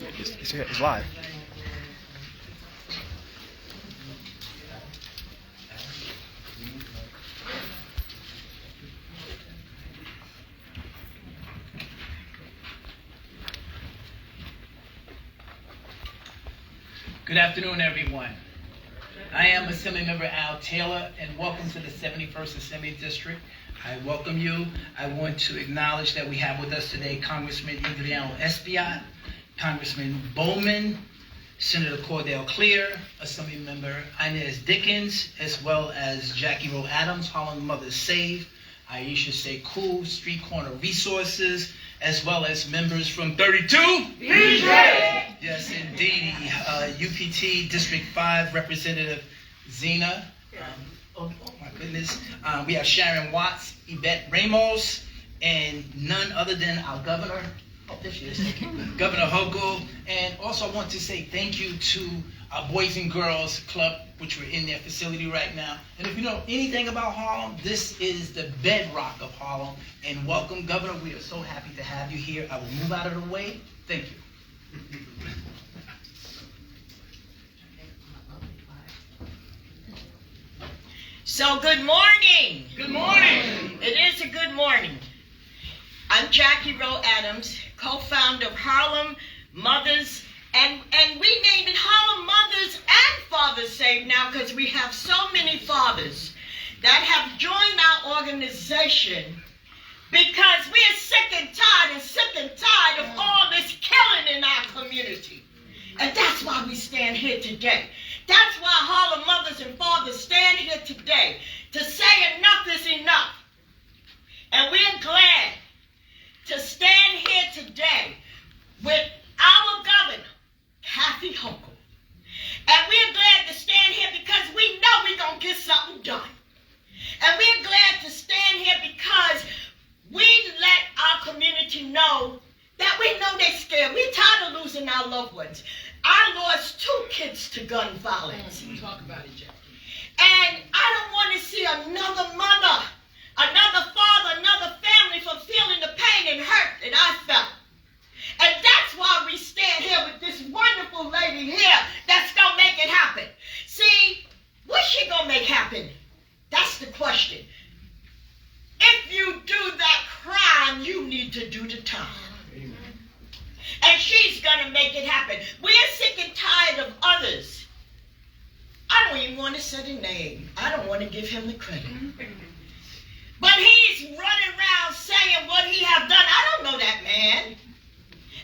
It's live. Good afternoon, everyone. I am Assemblymember Al Taylor, and welcome to the 71st Assembly District. I welcome you. I want to acknowledge that we have with us today Congressman Adriano Espaillat, Congressman Bowman, Senator Cordell Clear, Assemblymember Inez Dickens, as well as Jackie Rowe Adams, Harlem Mothers Save, Aisha Sekou, Street Corner Resources, as well as members from 32 BJ! Yes, indeed. UPT District 5 Representative Zena. Oh my goodness. We have Sharon Watts, Yvette Ramos, and none other than our governor. Oh, there she is. Governor Hochul. And also I want to say thank you to our Boys and Girls Club, which we're in their facility right now. And if you know anything about Harlem, this is the bedrock of Harlem. And welcome, Governor. We are so happy to have you here. I will move out of the way. Thank you. So good morning. Good morning. It is a good morning. I'm Jackie Rowe Adams, co-founder of Harlem Mothers, and we name it Harlem Mothers and Fathers Save now because we have so many fathers that have joined our organization because we are sick and tired of all this killing in our community. And that's why we stand here today. That's why Harlem Mothers and Fathers stand here today to say enough is enough. And we're glad to stand here today with our governor, Kathy Hochul. And we're glad to stand here because we know we're going to get something done. And we're glad to stand here because we let our community know that we know they're scared. We're tired of losing our loved ones. I lost 2 kids to gun violence. Talk about it, Jackie. And I don't want to see another mother, another father, another family from feeling the pain and hurt that I felt. And that's why we stand here with this wonderful lady here that's going to make it happen. See, what's she going to make happen? That's the question. If you do that crime, you need to do the time. Amen. And she's going to make it happen. We're sick and tired of others. I don't even want to say the name. I don't want to give him the credit. But he's running around saying what he have done. I don't know that man.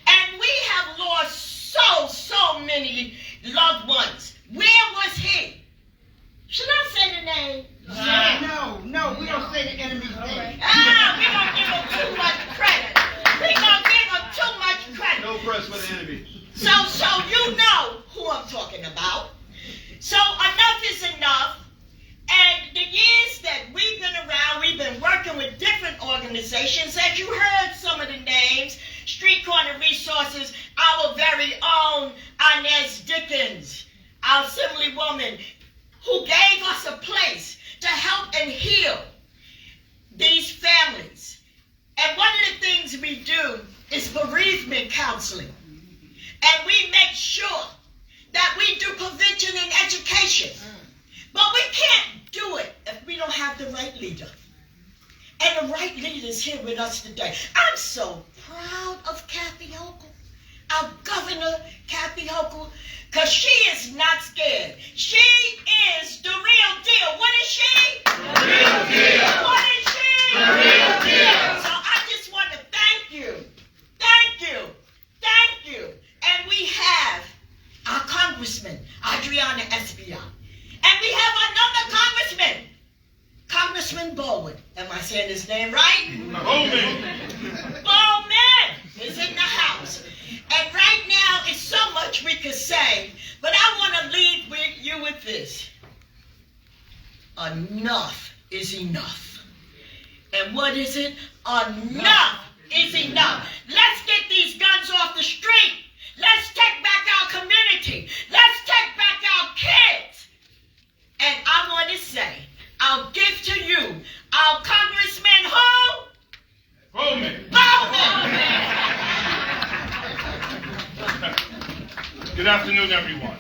And we have lost so many loved ones. Where was he? Should I say the name? No, we don't say the enemy's name. We don't give him too much credit. We don't give him too much credit. No press for the enemy. So you know who I'm talking about. So enough is enough. And the years that we've been around, we've been working with different organizations. As you heard some of the names, Street Corner Resources, our very own Inez Dickens, our Assemblywoman, who gave us a place to help and heal these families. And one of the things we do is bereavement counseling. And we make sure that we do prevention and education. But we can't do it if we don't have the right leader. And the right leader is here with us today. I'm so proud of Kathy Hochul, our governor, Kathy Hochul, because she is not scared. She is the real deal. What is she? The real deal. What is she? The real deal. So I just want to thank you. Thank you. Thank you. And we have our Congressman, Adriano Espaillat. And we have another congressman, Congressman Bowman. Am I saying his name right? Bowman. Bowman is in the house. And right now, it's so much we could say, but I want to leave you with this. Enough is enough. And what is it? Enough is enough. Let's get these guns off the street. Let's take back our community. Let's take back our kids. And I want to say, I'll give to you our Congressman who? Bowman. Bowman. Good afternoon, everyone.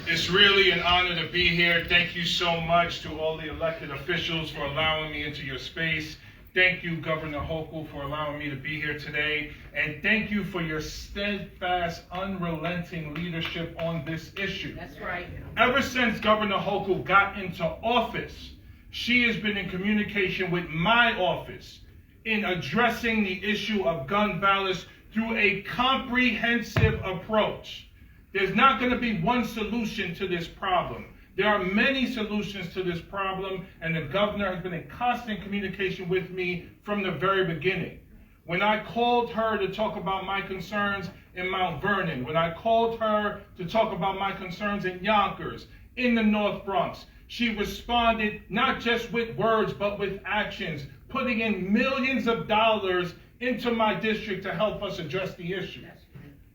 It's really an honor to be here. Thank you so much to all the elected officials for allowing me into your space. Thank you, Governor Hochul, for allowing me to be here today. And thank you for your steadfast, unrelenting leadership on this issue. That's right. Ever since Governor Hochul got into office, she has been in communication with my office in addressing the issue of gun violence through a comprehensive approach. There's not going to be one solution to this problem. There are many solutions to this problem, and the governor has been in constant communication with me from the very beginning. When I called her to talk about my concerns in Mount Vernon, when I called her to talk about my concerns in Yonkers, in the North Bronx, she responded not just with words, but with actions, putting in millions of dollars into my district to help us address the issue.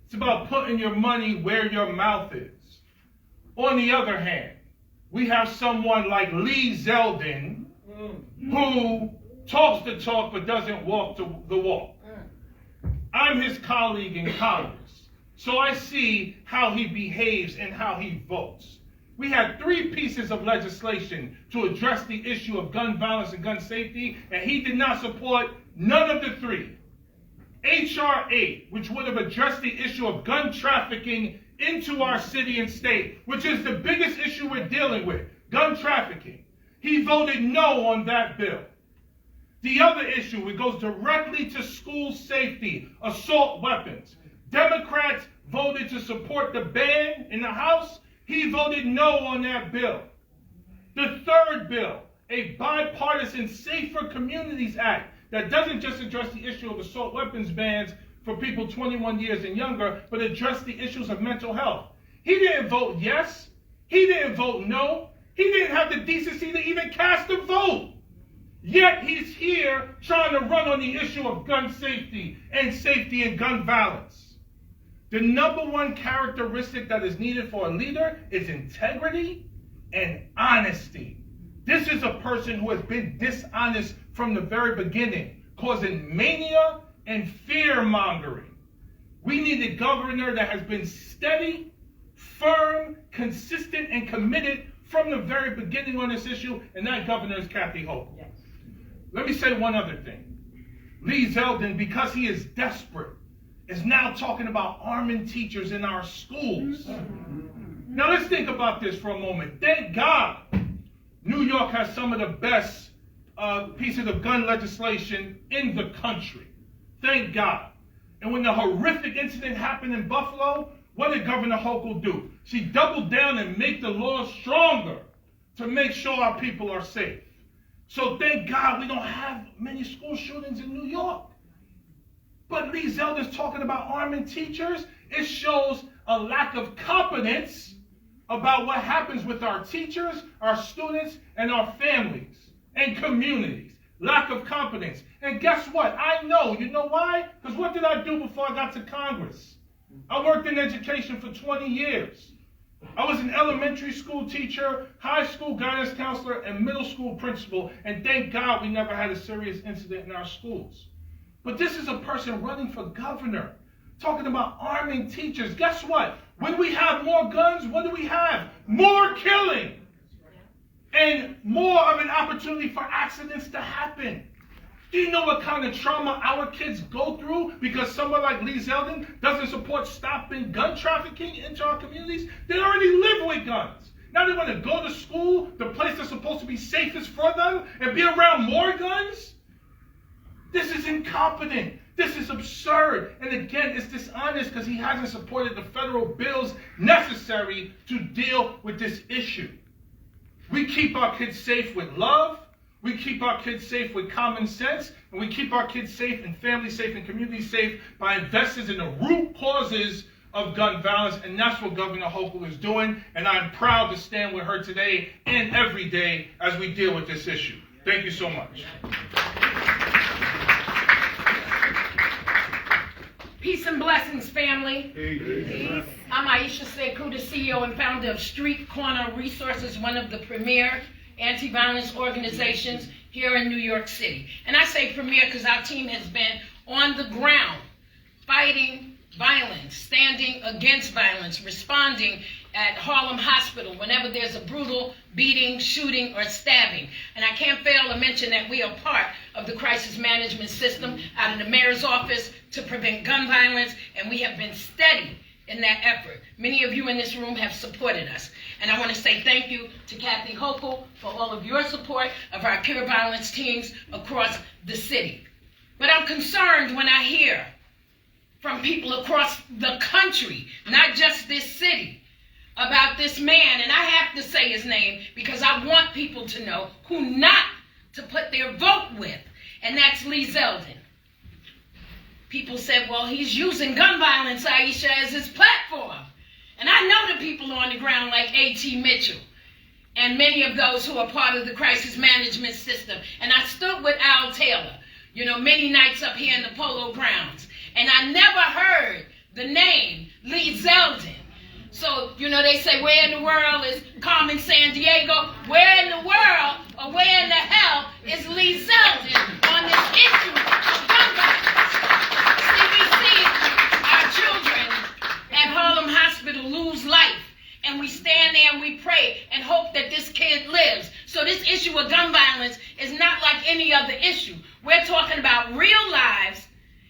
It's about putting your money where your mouth is. On the other hand, we have someone like Lee Zeldin who talks the talk but doesn't walk the walk. I'm his colleague in Congress, so I see how he behaves and how he votes. We had 3 pieces of legislation to address the issue of gun violence and gun safety, and he did not support none of the 3. H.R. 8, which would have addressed the issue of gun trafficking into our city and state, which is the biggest issue we're dealing with, gun trafficking. He voted no on that bill. The other issue, it goes directly to school safety, assault weapons. Democrats voted to support the ban in the House. He voted no on that bill. The third bill, a bipartisan Safer Communities Act that doesn't just address the issue of assault weapons bans for people 21 years and younger, but address the issues of mental health. He didn't vote yes. He didn't vote no. He didn't have the decency to even cast a vote. Yet he's here trying to run on the issue of gun safety and gun violence. The number one characteristic that is needed for a leader is integrity and honesty. This is a person who has been dishonest from the very beginning, causing mania and fear-mongering. We need a governor that has been steady, firm, consistent, and committed from the very beginning on this issue, and that governor is Kathy Hochul. Yes. Let me say one other thing. Lee Zeldin, because he is desperate, is now talking about arming teachers in our schools. Now let's think about this for a moment. Thank God New York has some of the best pieces of gun legislation in the country. Thank God. And when the horrific incident happened in Buffalo, what did Governor Hochul do? She doubled down and made the laws stronger to make sure our people are safe. So thank God we don't have many school shootings in New York. But Lee Zeldin's talking about arming teachers. It shows a lack of competence about what happens with our teachers, our students, and our families and communities. Lack of competence. And guess what? I know. You know why? Because what did I do before I got to Congress? I worked in education for 20 years. I was an elementary school teacher, high school guidance counselor, and middle school principal, and thank God we never had a serious incident in our schools. But this is a person running for governor, talking about arming teachers. Guess what? When we have more guns, what do we have? More killing. And more of an opportunity for accidents to happen. Do you know what kind of trauma our kids go through because someone like Lee Zeldin doesn't support stopping gun trafficking into our communities? They already live with guns. Now they want to go to school, the place that's supposed to be safest for them, and be around more guns? This is incompetent. This is absurd. And again, it's dishonest because he hasn't supported the federal bills necessary to deal with this issue. We keep our kids safe with love. We keep our kids safe with common sense, and we keep our kids safe and families safe and communities safe by investing in the root causes of gun violence, and that's what Governor Hochul is doing, and I'm proud to stand with her today and every day as we deal with this issue. Thank you so much. Peace and blessings, family. Peace. I'm Aisha Sekou, the CEO and founder of Street Corner Resources, one of the premier anti-violence organizations here in New York City. And I say premier because our team has been on the ground fighting violence, standing against violence, responding at Harlem Hospital whenever there's a brutal beating, shooting, or stabbing. And I can't fail to mention that we are part of the crisis management system out of the mayor's office to prevent gun violence, and we have been steady in that effort. Many of you in this room have supported us. And I want to say thank you to Kathy Hochul for all of your support of our peer violence teams across the city. But I'm concerned when I hear from people across the country, not just this city, about this man, and I have to say his name because I want people to know who not to put their vote with, and that's Lee Zeldin. People said, well, he's using gun violence, Aisha, as his platform. And I know the people on the ground like A.T. Mitchell and many of those who are part of the crisis management system. And I stood with Al Taylor, many nights up here in the Polo Grounds. And I never heard the name Lee Zeldin. So, they say, where in the world is Carmen Sandiego? Where in the world or where in the hell is Lee Zeldin on this issue of gun violence? See, we see our children at Harlem Hospital lose life, and we stand there and we pray and hope that this kid lives. So this issue of gun violence is not like any other issue. We're talking about real lives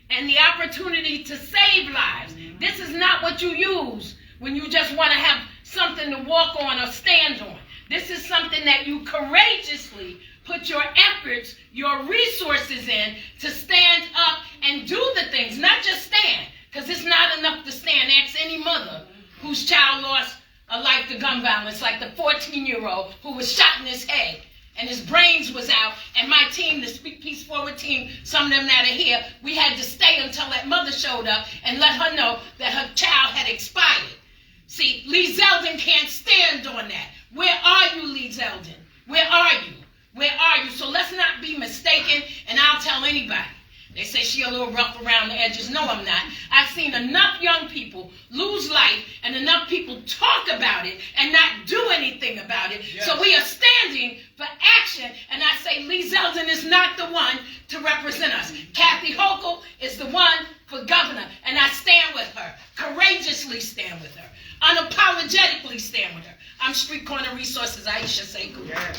and the opportunity to save lives. This is not what you use when you just want to have something to walk on or stand on. This is something that you courageously put your efforts, your resources in to stand up and do the things, not just stand, because it's not enough to stand. Ask any mother whose child lost a life to gun violence, like the 14-year-old who was shot in his head and his brains was out, and my team, the Speak Peace Forward team, some of them that are here, we had to stay until that mother showed up and let her know that her child had expired. See, Lee Zeldin can't stand on that. Where are you, Lee Zeldin? Where are you? Where are you? So let's not be mistaken, and I'll tell anybody. They say she a little rough around the edges. No, I'm not. I've seen enough young people lose life and enough people talk about it and not do anything about it. Yes. So we are standing for action, and I say Lee Zeldin is not the one to represent us. Kathy Hochul is the one for governor, and I stand with her. Courageously stand with her. Unapologetically stand with her. I'm Street Corner Resources, Aisha Sekou. Yes.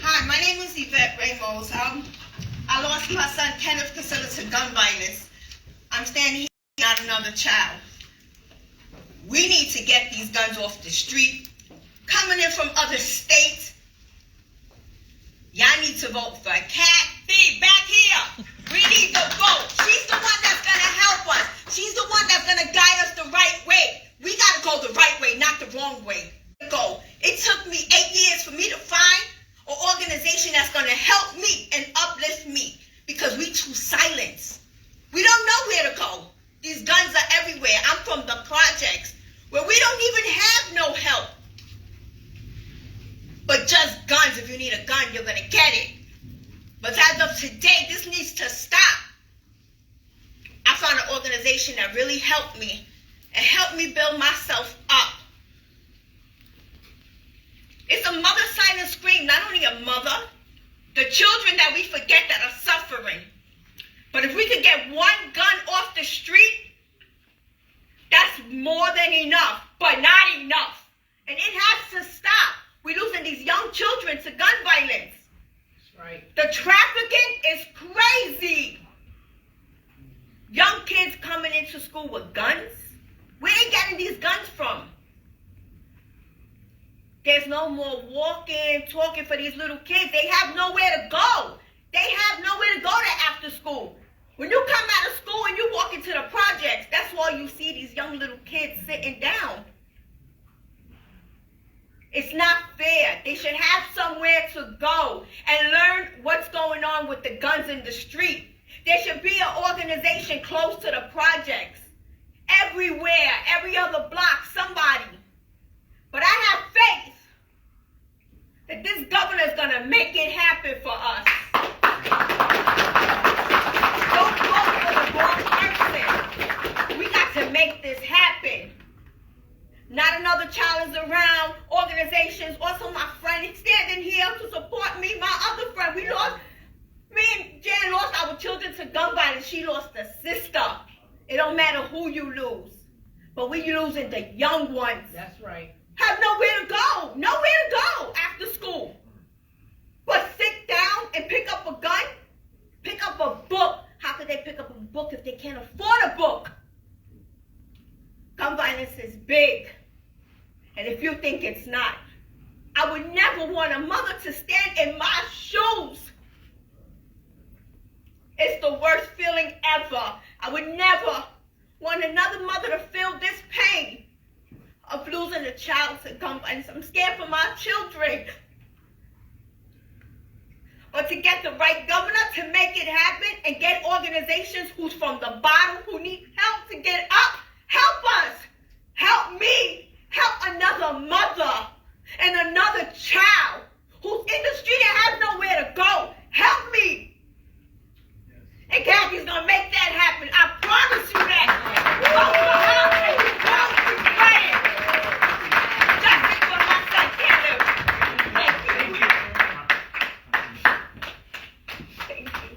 Hi, my name is Yvette Ramos. I lost my son Kenneth Casilla to gun violence. I'm standing here, not another child. We need to get these guns off the street. Coming in from other states. Y'all need to vote for Kathy back here. We need to vote. She's the one that's going to help us. She's the one that's going to guide us the right way. We got to go the right way, not the wrong way. Go. It took me 8 years for me to find an organization that's going to help me and uplift me because we too silent. We don't know where to go. These guns are everywhere. I'm from the projects where we don't even have no help. But just guns. If you need a gun, you're going to get it. But as of today, this needs to stop. I found an organization that really helped me and helped me build myself up. It's a mother silent scream, not only a mother, the children that we forget that are suffering. But if we could get one gun off the street, that's more than enough, but not enough. And it has to stop. We're losing these young children to gun violence. That's right. The trafficking is crazy. Young kids coming into school with guns. Where are they getting these guns from? There's no more walking, talking for these little kids. They have nowhere to go. They have nowhere to go to after school. When you come out of school and you walk into the projects, that's why you see these young little kids sitting down. It's not fair. They should have somewhere to go and learn what's going on with the guns in the street. There should be an organization close to the projects. Everywhere, every other block, somebody. But I have faith that this governor is going to make it happen for us. Don't vote for the wrong person. We got to make this happen. Not another child is around, organizations, also my friend is standing here to support matter who you lose, but we losing the young ones. That's right. Have nowhere to go after school. But sit down and pick up a gun, pick up a book. How could they pick up a book if they can't afford a book? Gun violence is big. And if you think it's not, I would never want a mother to stand in my shoes. It's the worst feeling ever. I would never want another mother to feel this pain of losing a child to gun violence. I'm scared for my children. But to get the right governor to make it happen and get organizations who's from the bottom, who need help to get up, help us. Help me. Help another mother and another child who's in the street and has nowhere to go. Help me. And Kathy's gonna make that happen. I promise you that. Vote for her and you won't regret it. Justice for my son Kenneth. Thank you. Thank you.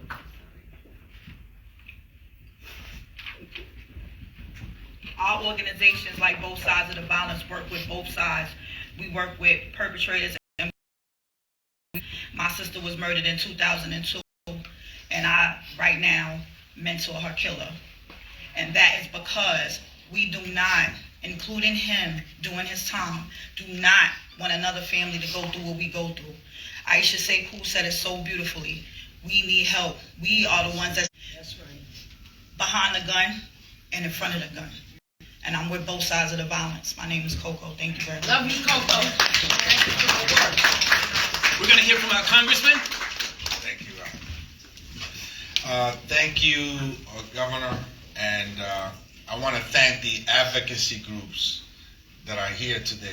Our organizations, like Both Sides of the Violence, work with both sides. We work with perpetrators. My sister was murdered in 2002. And I, right now, mentor her killer. And that is because we do not, including him doing his time, do not want another family to go through what we go through. Aisha Sekou said it so beautifully. We need help. We are the ones that's right. behind the gun and in front of the gun. And I'm with Both Sides of the Violence. My name is Coco. Thank you very much. Love you, Coco. Thank you for the work. We're going to hear from our congressman. Thank you. Thank you, Governor, and I want to thank the advocacy groups that are here today.